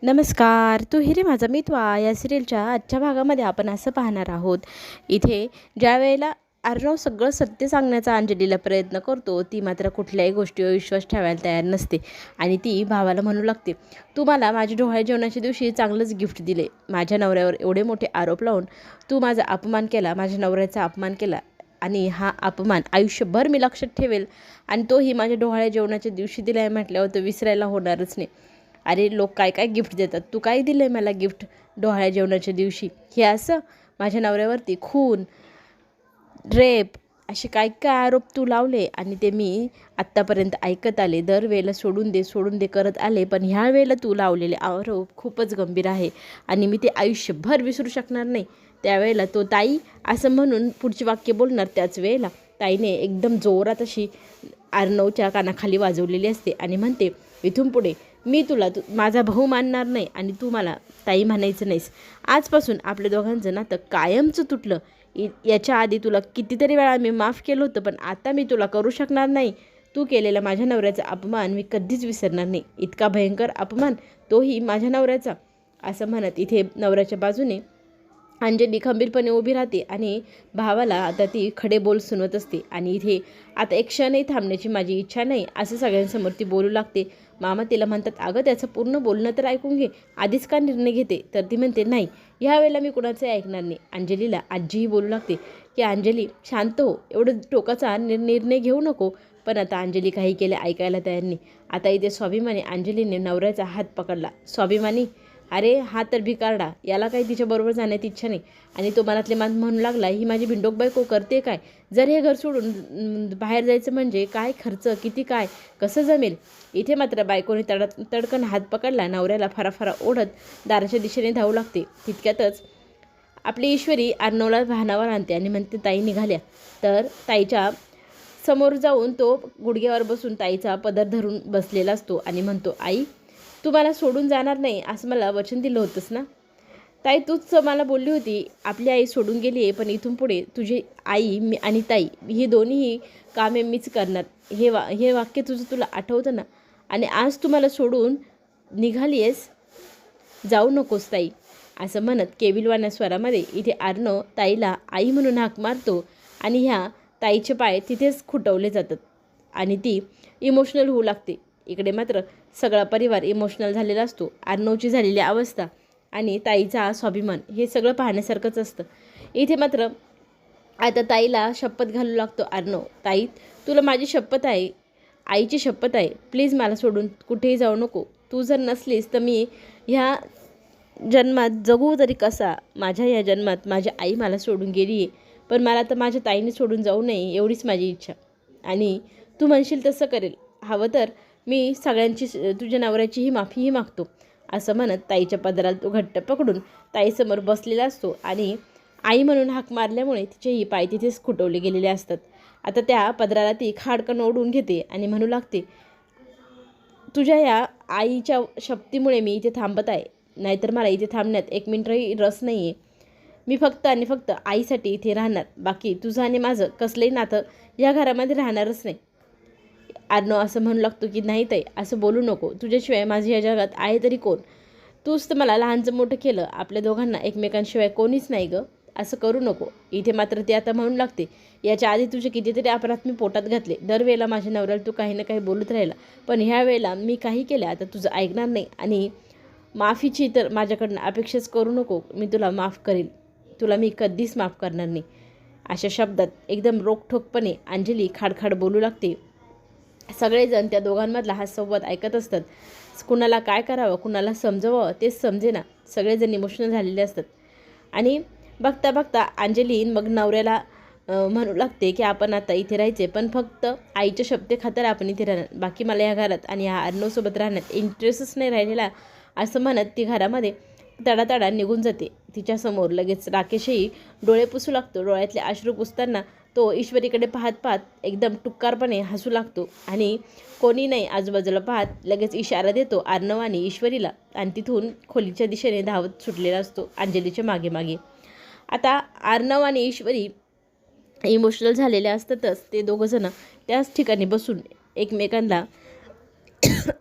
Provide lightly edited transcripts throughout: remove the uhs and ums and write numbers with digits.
नमस्कार. तू हिरे माझा मितवा या सिरियलच्या आजच्या भागामध्ये आपण असं पाहणार आहोत. इथे ज्या वेळेला अर्णव सगळं सत्य सांगण्याचा अंजलीला प्रयत्न करतो, ती मात्र कुठल्याही गोष्टीवर विश्वास ठेवायला तयार नसते आणि ती भावाला म्हणू लागते, तू मला माझ्या डोहाळे जेवणाच्या दिवशी चांगलंच गिफ्ट दिले. माझ्या नवऱ्यावर एवढे मोठे आरोप लावून तू माझा अपमान केला, माझ्या नवऱ्याचा अपमान केला आणि हा अपमान आयुष्यभर मी लक्षात ठेवेल आणि तोही माझ्या डोहाळे जेवणाच्या दिवशी दिला आहे म्हटल्यावर तो विसरायला होणारच नाही. अरे लोक काय काय गिफ्ट देतात, तू काय दिलं आहे मला गिफ्ट डोहाळ्या जेवणाच्या दिवशी? हे असं माझ्या नवऱ्यावरती खून, रेप असे काय काय आरोप तू लावले आणि ते मी आत्तापर्यंत ऐकत आले. दरवेळेला सोडून दे सोडून दे करत आले, पण ह्या वेळेला तू लावलेले आरोप खूपच गंभीर आहे आणि मी ते आयुष्यभर विसरू शकणार नाही. त्यावेळेला तो ताई असं म्हणून पुढची वाक्य बोलणार, त्याच वेळेला ताईने एकदम जोरात अशी अर्णवच्या कानाखाली वाजवलेली असते आणि म्हणते, इथून पुढे मी तुला माझा भाऊ मानणार नाही आणि तू मला ताई म्हणायचं नाहीस. आजपासून आपल्या दोघांचं नातं कायमचं तुटलं. याच्या आधी तुला कितीतरी वेळा मी माफ केलं होतं, पण आता मी तुला करू शकणार नाही. तू केलेला माझ्या नवऱ्याचा अपमान मी कधीच विसरणार नाही. इतका भयंकर अपमान, तोही माझ्या नवऱ्याचा. असं म्हणत इथे नवऱ्याच्या बाजूने अंजली खंबीरपणे उभी राहते आणि भावाला आता ती खडे बोल सुनवत असते. आणि इथे आता एक क्षणही थांबण्याची माझी इच्छा नाही असं सगळ्यांसमोर ती बोलू लागते. मामा तिला म्हणतात, अगं त्याचं पूर्ण बोलणं तर ऐकून घे, आधीच का निर्णय घेते? तर ती म्हणते, नाही, ह्या वेळेला मी कुणाचंही ऐकणार नाही. अंजलीला आजीही बोलू लागते की अंजली शांत हो, एवढं टोकाचा निर्णय घेऊ नको. पण आता अंजली काही केले ऐकायला तयार नाही. आता इथे स्वाभिमानी अंजलीने नवऱ्याचा हात पकडला. स्वाभिमानी, अरे हा तर भिकारडा, याला काही तिच्याबरोबर जाण्याची इच्छा नाही. आणि तो मनातले मान म्हणू लागला, ही माझी भिंडोक बायको करते काय? जर हे घर सोडून बाहेर जायचं म्हणजे काय खर्च, किती काय, कसं जमेल? इथे मात्र बायकोने तडकन हात पकडला. नवऱ्याला फराफरा ओढत दाराच्या दिशेने धावू लागते. तितक्यातच आपली ईश्वरी अर्णवला वाहनावर आणते आणि म्हणते, ताई निघाल्या. तर ताईच्या समोर जाऊन तो गुडघ्यावर बसून ताईचा पदर धरून बसलेला असतो आणि म्हणतो, आई तू मला सोडून जाणार नाही असं मला वचन दिलं होतंस ना? ताई तूच मला बोलली होती आपली आई सोडून गेली आहे, पण इथून पुढे तुझी आई मी आणि ताई ही दोन्हीही कामे मीच करणार. हे वाक्य तुझं तुला आठवतं ना? आणि आज तू मला सोडून निघाली आहेस, जाऊ नकोस ताई. असं म्हणत केविलवाण्या स्वरामध्ये इथे अर्णव ताईला आई म्हणून हाक मारतो आणि ह्या ताईचे पाय तिथेच खुटवले जातात आणि ती इमोशनल होऊ लागते. इकडे मात्र सगळा परिवार इमोशनल झालेला असतो. अर्णवची झालेली अवस्था आणि ताईचा स्वाभिमान हे सगळं पाहण्यासारखंच असतं. इथे मात्र आता ताईला शपथ घालू लागतो अर्णव, ताई तुला माझी शपथ आहे, आईची शपथ आहे, प्लीज मला सोडून कुठेही जाऊ नको. तू जर नसलीस तर मी ह्या जन्मात जगू तरी कसा? माझ्या या जन्मात माझी आई मला सोडून गेली आहे, पण मला तर माझ्या ताईने सोडून जाऊ नये एवढीच माझी इच्छा. आणि तू म्हणशील तसं करेल, हवं तर मी सगळ्यांची तुझ्या नवऱ्याचीही माफीही मागतो. असं म्हणत ताईच्या पदराला तो घट्ट पकडून ताईसमोर बसलेला असतो आणि आई म्हणून हाक मारल्यामुळे तिचेही पाय तिथेच खुटवले गेलेले असतात. आता त्या पदराला ती खाडकन ओढून घेते आणि म्हणू लागते, तुझ्या या आईच्या शक्तीमुळे मी इथे थांबत आहे, नाहीतर मला इथे थांबण्यात एक मिनिटही रस नाही आहे. मी फक्त आणि फक्त आईसाठी इथे राहणार, बाकी तुझं आणि माझं कसलंही नातं या घरामध्ये राहणारच नाही. अर्णव असं म्हणू लागतो की नाही ताई असं बोलू नको, तुझ्याशिवाय माझी या जगात आहे तरी कोण? तूच तर मला लहानचं मोठं केलं, आपल्या दोघांना एकमेकांशिवाय कोणीच नाही गं, असं करू नको. इथे मात्र ती आता म्हणू लागते, याच्या आधी तुझे कितीतरी अपराध मी पोटात घातले, दरवेळेला माझ्या नवऱ्याला तू काही ना काही बोलत राहिला, पण ह्या वेळेला मी काही केलं आता तुझं ऐकणार नाही आणि माफीची तर माझ्याकडनं अपेक्षाच करू नको. मी तुला माफ करेल, तुला मी कधीच माफ करणार नाही. अशा शब्दात एकदम रोखठोकपणे अंजली खाडखाड बोलू लागते. सगळेजण त्या दोघांमधला हा संवाद ऐकत असतात. कुणाला काय करावं, कुणाला समजवावं तेच समजेना. सगळेजण इमोशनल झालेले असतात आणि बघता बघता अंजली मग नवऱ्याला म्हणू लागते की आपण आता इथे राहायचे, पण फक्त आईच्या शब्देखातर आपण इथे राहणार, बाकी मला या घरात आणि ह्या अर्णवसोबत राहण्यात इंटरेस्टच नाही राहिलेला. असं म्हणत ती घरामध्ये तडातडा निघून जाते. तिच्यासमोर लगेच राकेशही डोळे पुसू लागतो. डोळ्यातले अश्रू पुसताना तो ईश्वरीकडे पाहत पाहत एकदम टुक्कारपणे हसू लागतो आणि कोणी नाही आजूबाजूला पाहत लगेच इशारा देतो अर्णव आणि ईश्वरीला आणि तिथून खोलीच्या दिशेने धावत सुटलेला असतो अंजलीच्या मागे मागे. आता अर्णव आणि ईश्वरी इमोशनल झालेले असतातच. ते दोघंजणं त्याच ठिकाणी बसून एकमेकांना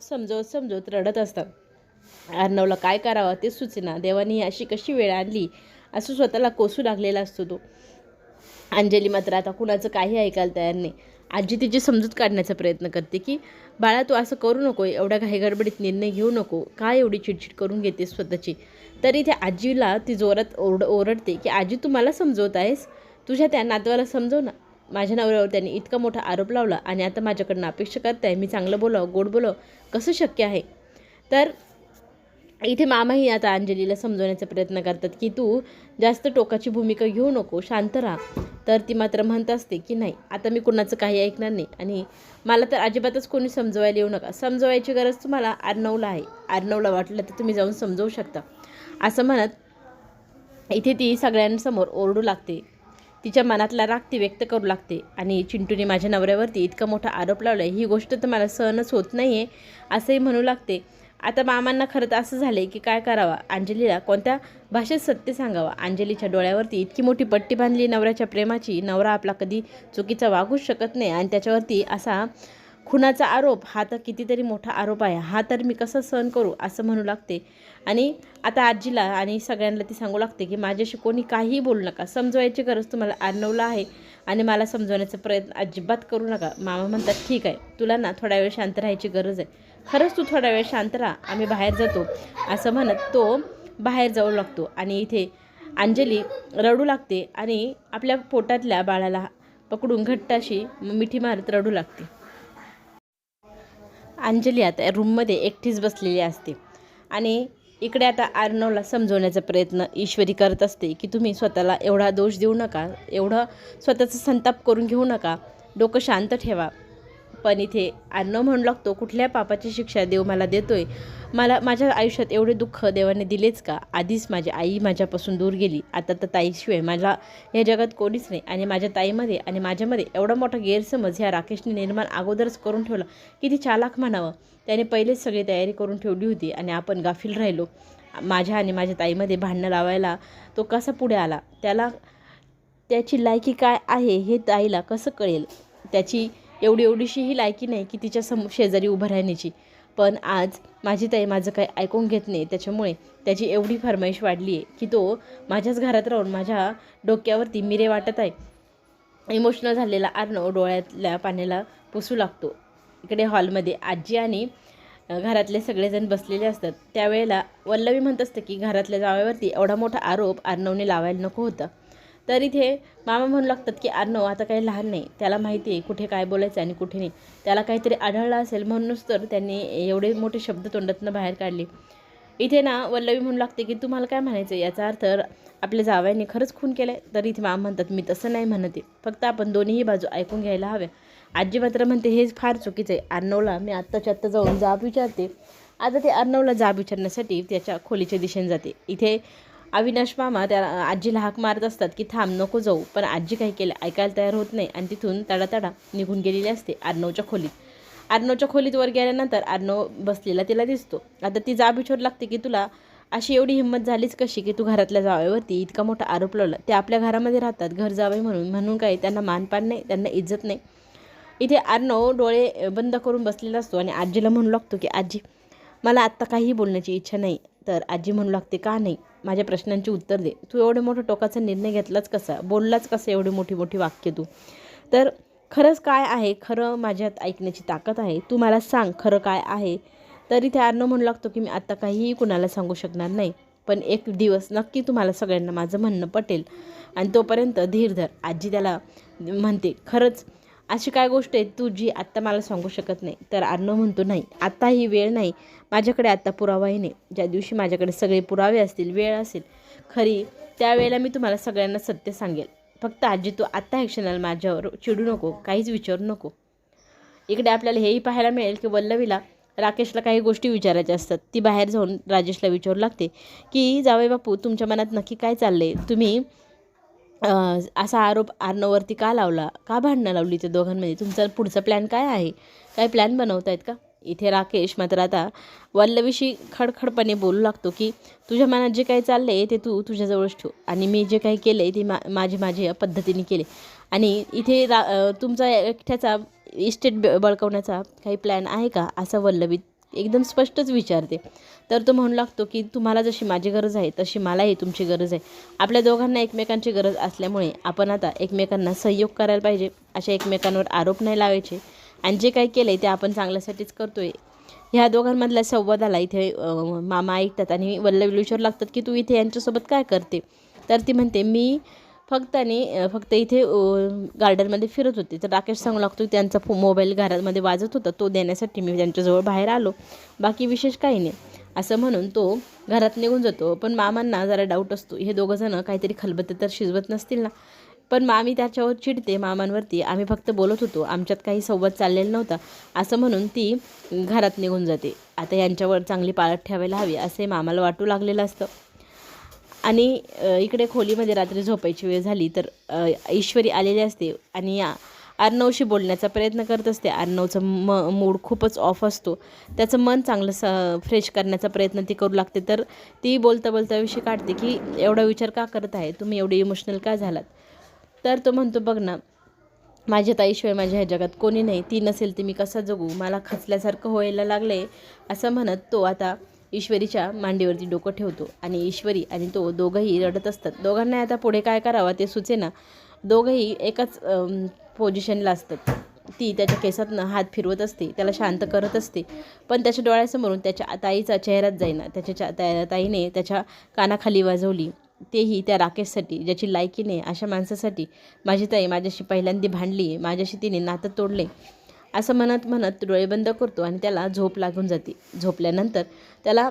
समजवत रडत असतात. अर्णवला काय करावं ते सुचेना. देवाने अशी कशी वेळ आणली असं स्वतःला कोसू लागलेला असतो तो. अंजली मात्र आता कुणाचं काही ऐकायला तयार नाही. आजी तिची समजूत काढण्याचा प्रयत्न करते की बाळा तू असं करू नको, एवढ्या घाईगडबडीत निर्णय घेऊ नको, काय एवढी चिडचिड करून घेते स्वतःची. तरी त्या आजीला ती जोरात ओरडते की आजी तू मला समजवत आहेस, तुझ्या त्या नातवाला समजव ना. माझ्या नवऱ्यावर त्यांनी इतका मोठा आरोप लावला आणि आता माझ्याकडनं अपेक्षा करताय मी चांगलं बोलावं, गोड बोलावं, कसं शक्य आहे. तर इथे मामाही आता अंजलीला समजवण्याचा प्रयत्न करतात की तू जास्त टोकाची भूमिका घेऊ नको, शांत राहा. तर ती मात्र म्हणत असते की नाही आता मी कुणाचं काही ऐकणार नाही आणि मला तर अजिबातच कोणी समजवायला येऊ नका. समजवायची गरज तुम्हाला अर्णवला आहे, अर्णवला वाटलं तर तुम्ही जाऊन समजवू शकता असं म्हणत इथे ती सगळ्यांसमोर ओरडू लागते. तिच्या मनातला राग ती व्यक्त करू लागते आणि चिंटूने माझ्या नवऱ्यावरती इतका मोठा आरोप लावला आहे, ही गोष्ट तर मला सहनच होत नाही आहे असंही म्हणू लागते. आता मामांना खरं तर असं झालं आहे की काय करावं, अंजलीला कोणत्या भाषेत सत्य सांगावं. अंजलीच्या डोळ्यावरती इतकी मोठी पट्टी बांधली नवऱ्याच्या प्रेमाची, नवरा आपला कधी चुकीचा वागूच शकत नाही आणि त्याच्यावरती असा खुनाचा आरोप, हा तर कितीतरी मोठा आरोप आहे, हा तर मी कसं सहन करू असं म्हणू लागते. आणि आता आजीला आणि सगळ्यांना ती सांगू लागते की माझ्याशी कोणी काहीही बोलू नका, समजवायची गरज तुम्हाला अर्णवला आहे आणि मला समजवण्याचा प्रयत्न अजिबात करू नका. मामा म्हणतात ठीक आहे, तुला ना थोडा वेळ शांत राहायची गरज आहे, खरंच तू थोडा वेळ शांत राहा, आम्ही बाहेर जातो असं म्हणत तो बाहेर जाऊ लागतो. आणि इथे अंजली रडू लागते आणि आपल्या पोटातल्या बाळाला पकडून घट्ट अशी मिठी मारत रडू लागते. अंजली आता रूममध्ये एकटीच बसलेली असते आणि इकडे आता अर्णवला समजवण्याचा प्रयत्न ईश्वरी करत असते की तुम्ही स्वतःला एवढा दोष देऊ नका, एवढं स्वतःचा संताप करून घेऊ नका, डोकं शांत ठेवा. पण इथे अर्णव म्हणू लागतो कुठल्या पापाची शिक्षा देव मला देतोय, मला माझ्या आयुष्यात एवढे दुःख देवाने दिलेच का. आधीच माझी आई माझ्यापासून दूर गेली, आता तर ताईशिवाय मला या जगात कोणीच नाही आणि माझ्या ताईमध्ये आणि माझ्यामध्ये एवढा मोठा गैरसमज ह्या राकेशने निर्माण अगोदरच करून ठेवला. किती चालाक म्हणावं, त्याने पहिलेच सगळी तयारी करून ठेवली होती आणि आपण गाफील राहिलो. माझ्या आणि माझ्या ताईमध्ये भांडणं लावायला तो कसा पुढे आला, त्याला त्याची लायकी काय आहे हे ताईला कसं कळेल. त्याची एवढीशीही लायकी नाही की तिच्या शेजारी उभं राहण्याची. पण आज माझी ताई माझं काही ऐकून घेत नाही, त्याच्यामुळे त्याची एवढी फरमाईश वाढली आहे की तो माझ्याच घरात राहून माझ्या डोक्यावरती मिरे वाटत आहे. इमोशनल झालेला अर्णव डोळ्यातल्या पाण्याला पुसू लागतो. इकडे हॉलमध्ये आजी आणि घरातले सगळेजण बसलेले असतात. त्यावेळेला वल्लवी म्हणत असतं की घरातल्या जावयावरती एवढा मोठा आरोप अर्णवने लावायला नको होता. तर इथे मामा म्हणू लागतात की अर्णव आता काही लहान नाही, त्याला माहिती आहे कुठे काय बोलायचं आणि कुठे नाही, त्याला काहीतरी आढळलं असेल म्हणूनच तर त्यांनी एवढे मोठे शब्द तोंडातनं बाहेर काढले. इथे ना वल्लवी म्हणू लागते की तुम्हाला काय म्हणायचं, याचा अर्थ आपल्या जावयाने खरंच खून केलं आहे. तर इथे मामा म्हणतात मी तसं नाही म्हणते, फक्त आपण दोन्हीही बाजू ऐकून घ्यायला हव्या. आजी मात्र म्हणते हेच फार चुकीचं आहे, अर्णवला मी आत्ताच्या आत्ता जाऊन जाब विचारते. आता ते अर्णवला जाब विचारण्यासाठी त्याच्या खोलीच्या दिशेने जाते. इथे अविनाश मामा त्या आजीला हाक मारत असतात की थांब नको जाऊ, पण आजी काही केलं ऐकायला तयार होत नाही आणि तिथून तडातडा निघून गेलेली असते अर्णवच्या खोलीत. अर्णवच्या खोलीत वर गेल्यानंतर अर्णव बसलेला तिला दिसतो. आता ती जाब विचारू लागते की तुला अशी एवढी हिंमत झालीच कशी की तू घरातल्या जावयावरती इतका मोठा आरोप लावला. ते आपल्या घरामध्ये राहतात, घर जावई म्हणून काही त्यांना मानपान नाही, त्यांना इज्जत नाही. इथे अर्णव डोळे बंद करून बसलेला असतो आणि आजीला म्हणू लागतो की आजी मला आत्ता काहीही बोलण्याची इच्छा नाही. तर आजी म्हणू लागते का नाही, माझ्या प्रश्नांची उत्तर दे, तू एवढे मोठा टोकाचा निर्णय घेतलाच कसा, बोललाच कसं एवढी मोठी मोठी वाक्य तू. तर खरंच काय आहे, खरं माझ्यात ऐकण्याची ताकद आहे, तू मला सांग खरं काय आहे. तरी ते अर्णव म्हणू लागतो की मी आत्ता काहीही कुणाला सांगू शकणार नाही, पण एक दिवस नक्की तुम्हाला सगळ्यांना माझं म्हणणं पटेल आणि तोपर्यंत धीर धर. आजी त्याला म्हणते खरंच अशी काय गोष्ट आहे तू जी आत्ता मला सांगू शकत नाही. तर अर्णव म्हणतो नाही आत्ता ही वेळ नाही, माझ्याकडे आत्ता पुरावाही नाही. ज्या दिवशी माझ्याकडे सगळे पुरावे असतील, वेळ असेल खरी, त्यावेळेला मी तुम्हाला सगळ्यांना सत्य सांगेल. फक्त आजी तू आत्ता ह्या क्षणाला माझ्यावर चिडू नको, काहीच विचारू नको. इकडे आपल्याला हेही पाहायला मिळेल की वल्लवीला राकेशला काही गोष्टी विचारायच्या असतात. ती बाहेर जाऊन राजेशला विचारू लागते की जावई बापू तुमच्या मनात नक्की काय चाललं आहे, तुम्ही असा आरोप अर्णववरती का लावला, का भांडणं लावली ते दोघांमध्ये, तुमचा पुढचा प्लॅन काय आहे, काय प्लॅन बनवतायत का. इथे राकेश मात्र आता वल्लवीशी खडखडपणे बोलू लागतो की तुझ्या मनात जे काही चाललं आहे ते तू तुझ्याजवळच ठेव आणि मी जे काही केलं आहे ते माझ्या पद्धतीने केले आणि इथे तुमचा एकट्याचा इस्टेट बळकवण्याचा काही प्लॅन आहे का, असं वल्लवी एकदम स्पष्टच विचारते. तर तो म्हणू लागतो की तुम्हाला जशी माझी गरज आहे तशी मलाही तुमची गरज आहे. आपल्या दोघांना एकमेकांची गरज असल्यामुळे आपण आता एकमेकांना सहयोग करायला पाहिजे. अशा एकमेकांवर आरोप नाही लावायचे आणि जे काही केलं आहे ते आपण चांगल्यासाठीच करतो आहे. ह्या दोघांमधल्या संवादाला इथे मामा ऐकतात आणि वल्लवी विचारू लागतात की तू इथे यांच्यासोबत काय करते. तर ती म्हणते मी फक्त इथे गार्डनमध्ये फिरत होते. तर राकेश सांगू लागतो त्यांचा मोबाईल घरामध्ये वाजत होता, तो देण्यासाठी मी त्यांच्याजवळ बाहेर आलो, बाकी विशेष काही नाही असं म्हणून तो घरात निघून जातो. पण मामांना जरा डाऊट असतो, हे दोघंजणं काहीतरी खलबत्ते तर शिजवत नसतील ना. पण मामी त्याच्यावर चिडते मामांवरती, आम्ही फक्त बोलत होतो, आमच्यात काही संवाद चाललेला नव्हता असं म्हणून ती घरात निघून जाते. आता यांच्यावर चांगली पाळत ठेवायला हवी असे मामाला वाटू लागलेलं असतं. आणि इकडे खोलीमध्ये रात्री झोपायची वेळ झाली तर ईश्वरी आलेली असते आणि अर्णवशी बोलण्याचा प्रयत्न करत असते. अर्णवचं मूड खूपच ऑफ असतो, त्याचं मन चांगलं फ्रेश करण्याचा प्रयत्न ती करू लागते. तर ती बोलता बोलता विषय काढते की एवढा विचार का करत आहे तुम्ही, एवढे इमोशनल का झालात. तर तो म्हणतो बघ ना, माझ्या ताईशिवाय माझ्या ह्या जगात कोणी नाही, ती नसेल तर मी कसा जगू, मला खचल्यासारखं व्हायला लागले असं म्हणत तो आता ईश्वरीच्या मांडीवरती डोकं ठेवतो आणि ईश्वरी आणि तो दोघंही रडत असतात. दोघांना आता पुढे काय करावं ते सुचेना. दोघंही एकाच पोझिशनला असतात. ती त्याच्या केसातनं हात फिरवत असते, त्याला शांत करत असते, पण त्याच्या डोळ्यासमोरून त्याच्या ताईचा चेहराच जाईना. त्याच्या ताईने त्याच्या कानाखाली वाजवली, तेही त्या राकेशसाठी ज्याची लायकी नाही अशा माणसासाठी. माझी ताई माझ्याशी पहिल्यांदा भांडली, माझ्याशी तिने नातं तोडले असं म्हणत म्हणत डोळे बंद करतो आणि त्याला झोप लागून जाते. झोपल्यानंतर त्याला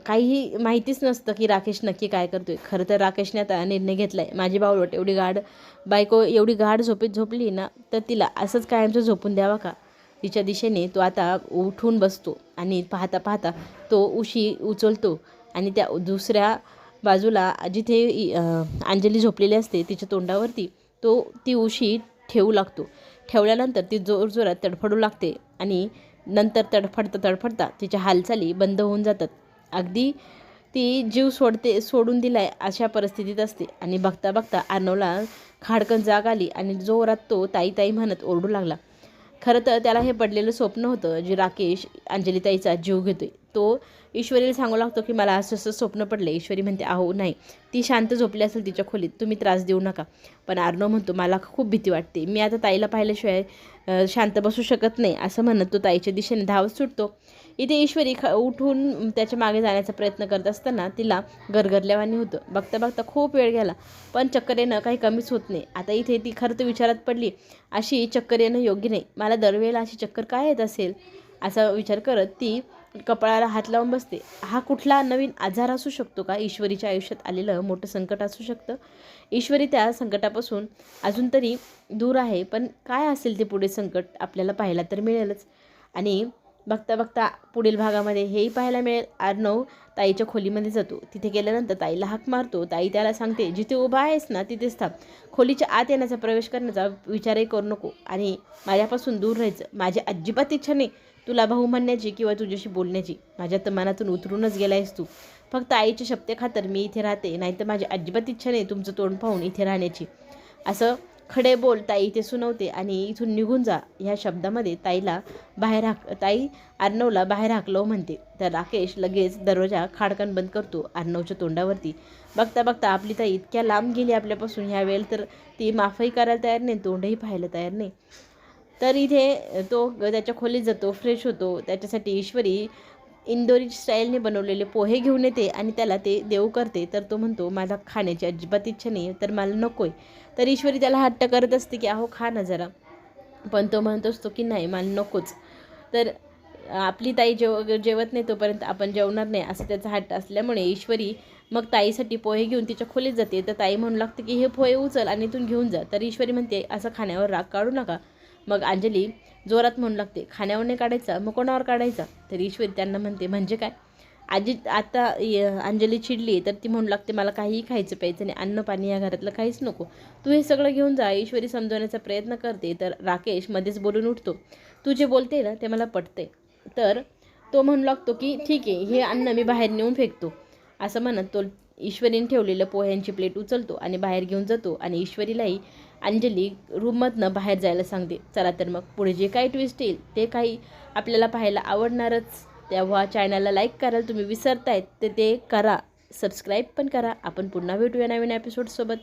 काहीही माहितीच नसतं की राकेश नक्की काय करतोय. खरं तर राकेशने आता निर्णय घेतला आहे, माझी बावळट एवढी गाढ झोपेत झोपली ना, तर तिला असंच कायमचं झोपून द्यावा का. तिच्या दिशेने तो आता उठून बसतो आणि पाहता पाहता तो उशी उचलतो आणि त्या दुसऱ्या बाजूला जिथे अंजली झोपलेली असते तिच्या तोंडावरती ती उशी ठेवू लागतो. ठेवल्यानंतर ती जोरजोरात तडफडू लागते आणि नंतर तडफडता तिच्या हालचाली बंद होऊन जातात. अगदी ती जीव सोडून दिलाय अशा परिस्थितीत असते. आणि बघता बघता अर्णवला खाडकन जाग आली आणि जोरात तो ताई ताई म्हणत ओरडू लागला. खरं तर त्याला हे पडलेलं स्वप्न होतं जे राकेश अंजलीताईचा जीव घेतोय. तो ईश्वरीला सांगू लागतो की मला असं स्वप्न पडलं. ईश्वरी म्हणते अहो नाही, ती शांत झोपली असेल तिच्या खोलीत, तुम्ही त्रास देऊ नका. पण अर्णव म्हणतो मला खूप भीती वाटते, मी आता ताईला पाहिल्याशिवाय शांत बसू शकत नाही असं म्हणत तो ताईच्या दिशेने धावत सुटतो. इथे ईश्वरी उठून त्याच्या मागे जाण्याचा प्रयत्न करत असताना तिला गरगरल्यावानी होतं. बघता बघता खूप वेळ गेला पण चक्कर येणं काही कमीच होत नाही. आता इथे ती खरं तर विचारात पडली, अशी चक्कर येणं योग्य नाही, मला दरवेळेला अशी चक्कर काय येत असेल असा विचार करत ती कपाळाला हात लावून बसते. हा कुठला नवीन आजार असू शकतो का, ईश्वरीच्या आयुष्यात आलेलं मोठं संकट असू शकतं. ईश्वरी त्या संकटापासून अजून तरी दूर आहे, पण काय असेल ते पुढे संकट आपल्याला पाहायला तर मिळेलच. आणि बघता बघता पुढील भागामध्ये हेही पाहायला मिळेल. अर्णव ताईच्या खोलीमध्ये जातो. तिथे गेल्यानंतर ताईला हाक मारतो. ताई त्याला सांगते जिथे उभा आहेस ना तिथेच थांब, खोलीच्या आत येण्याचा प्रवेश करण्याचा विचारही करू नको आणि माझ्यापासून दूर राहायचं. माझी अजिबात इच्छा नाही तुला भाऊ म्हणण्याची किंवा तुझ्याशी बोलण्याची. माझ्या तर मनातून उतरूनच गेलायस तू. फक्त आईच्या शब्देखातर मी इथे राहते, नाहीतर माझी अजिबात इच्छा नाही तुमचं तोंड पाहून इथे राहण्याची. असं खडे बोल ताई इथे सुनवते आणि इथून निघून जा ह्या शब्दामध्ये ताई अर्णवला बाहेर हाकलव म्हणते. तर राकेश लगेच दरवाजा खाडकन बंद करतो अर्णवच्या तोंडावरती. बघता बघता आपली ताई इतक्या लांब गेली आपल्यापासून, ह्या वेळेला तर ती माफही करायला तयार नाही, तोंडही पाहायला तयार नाही. तर इथे तो त्याच्या खोलीत जातो, फ्रेश होतो. त्याच्यासाठी ईश्वरी इंदोरी स्टाईलने बनवलेले पोहे घेऊन येते आणि त्याला ते देऊ करते. तर तो म्हणतो मला खाण्याची अजिबात इच्छा नाही तर मला नको आहे. तर ईश्वरी त्याला हट्ट करत असते की अहो खा ना जरा, पण तो म्हणत असतो की नाही मला नकोच. तर आपली ताई जेवत नाही तोपर्यंत आपण जेवणार नाही असं त्याचा हट्ट असल्यामुळे ईश्वरी मग ताईसाठी पोहे घेऊन तिच्या खोलीत जाते. तर ताई म्हणू लागते की हे पोहे उचल आणि इथून घेऊन जा. तर ईश्वरी म्हणते असं खाण्यावर राग काढू नका. मग अंजली जोरात म्हणू लागते खाण्यावर नाही काढायचा मग कोणावर काढायचा. तर ईश्वरी त्यांना म्हणते म्हणजे काय. आता अंजली चिडली तर ती म्हणू लागते मला काहीही खायचं प्यायचं नाही, अन्न पाणी या घरातलं काहीच नको, तू हे सगळं घेऊन जा. ईश्वरी समजवण्याचा प्रयत्न करते तर राकेश मध्येच बोलून उठतो, तू जे बोलते ना ते मला पटते. तर तो म्हणू लागतो की ठीक आहे हे अन्न मी बाहेर नेऊन फेकतो असं म्हणत तो ईश्वरीने ठेवलेलं पोह्यांची प्लेट उचलतो आणि बाहेर घेऊन जातो आणि ईश्वरीलाही अंजली रूममधनं बाहेर जायला सांगते. चला तर मग पुढे जे काही ट्विस्ट येईल ते काही आपल्याला पाहायला आवडणारच. तेव्हा चॅनलला लाईक करायला तुम्ही विसरतायत ते करा, सबस्क्राईब पण करा. आपण पुन्हा भेटूया नवीन एपिसोडसोबत.